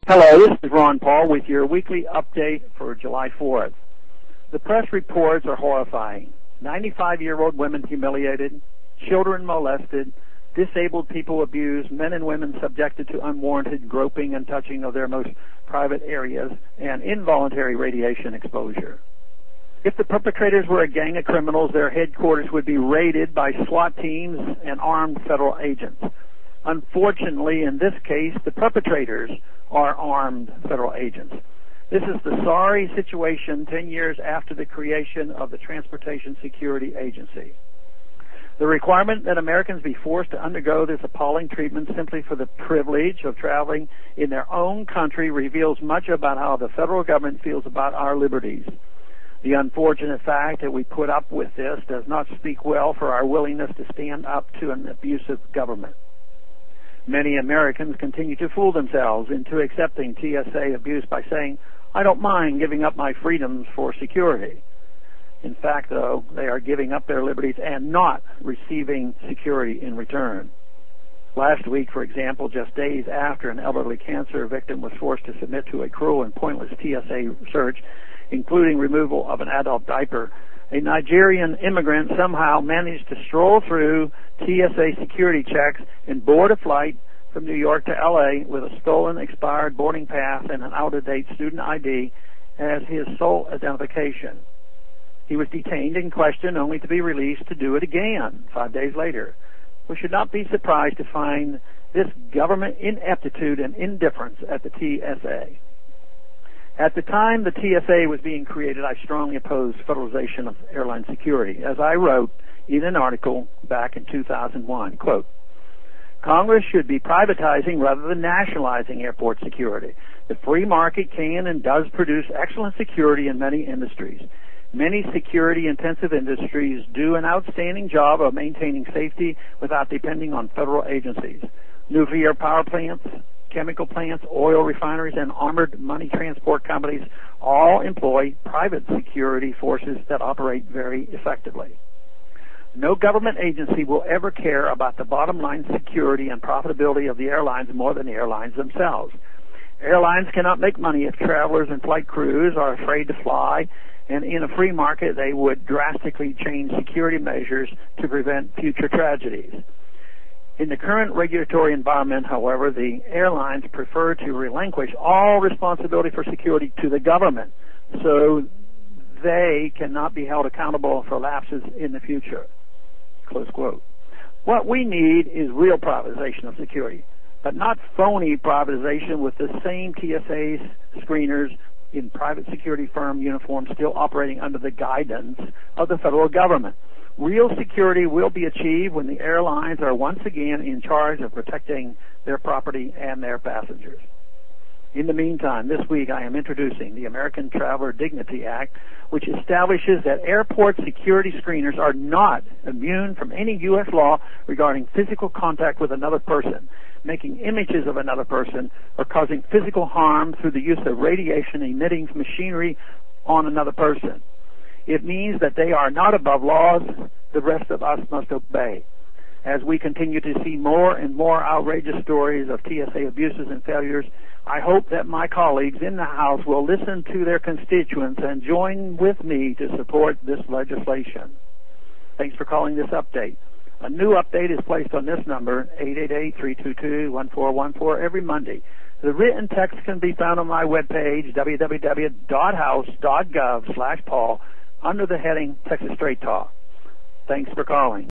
Hello, this is Ron Paul with your weekly update for July 4th. The press reports are horrifying. 95-year-old women humiliated, children molested, disabled people abused, men and women subjected to unwarranted groping and touching of their most private areas, and involuntary radiation exposure. If the perpetrators were a gang of criminals, their headquarters would be raided by SWAT teams and armed federal agents. Unfortunately, in this case, the perpetrators are armed federal agents. This is the sorry situation 10 years after the creation of the Transportation Security Agency. The requirement that Americans be forced to undergo this appalling treatment simply for the privilege of traveling in their own country reveals much about how the federal government feels about our liberties. The unfortunate fact that we put up with this does not speak well for our willingness to stand up to an abusive government. Many Americans continue to fool themselves into accepting TSA abuse by saying, "I don't mind giving up my freedoms for security." In fact, though, they are giving up their liberties and not receiving security in return. Last week, for example, just days after an elderly cancer victim was forced to submit to a cruel and pointless TSA search, including removal of an adult diaper, a Nigerian immigrant somehow managed to stroll through TSA security checks and board a flight from New York to L.A. with a stolen, expired boarding pass and an out-of-date student ID as his sole identification. He was detained and questioned only to be released to do it again 5 days later. We should not be surprised to find this government ineptitude and indifference at the TSA. At the time the TSA was being created, I strongly opposed federalization of airline security, as I wrote in an article back in 2001, quote, "Congress should be privatizing rather than nationalizing airport security. The free market can and does produce excellent security in many industries. Many security-intensive industries do an outstanding job of maintaining safety without depending on federal agencies. Nuclear power plants, chemical plants, oil refineries, and armored money transport companies all employ private security forces that operate very effectively. No government agency will ever care about the bottom line security and profitability of the airlines more than the airlines themselves. Airlines cannot make money if travelers and flight crews are afraid to fly, and in a free market they would drastically change security measures to prevent future tragedies. In the current regulatory environment, however, the airlines prefer to relinquish all responsibility for security to the government, so they cannot be held accountable for lapses in the future." Close quote. What we need is real privatization of security, but not phony privatization with the same TSA screeners in private security firm uniforms still operating under the guidance of the federal government. Real security will be achieved when the airlines are once again in charge of protecting their property and their passengers. In the meantime, this week I am introducing the American Traveler Dignity Act, which establishes that airport security screeners are not immune from any U.S. law regarding physical contact with another person, making images of another person, or causing physical harm through the use of radiation-emitting machinery on another person. It means that they are not above laws the rest of us must obey. As we continue to see more and more outrageous stories of TSA abuses and failures, I hope that my colleagues in the House will listen to their constituents and join with me to support this legislation. Thanks for calling this update. A new update is placed on this number, 888-322-1414, every Monday. The written text can be found on my webpage, www.house.gov/Paul, under the heading Texas Straight Talk. Thanks for calling.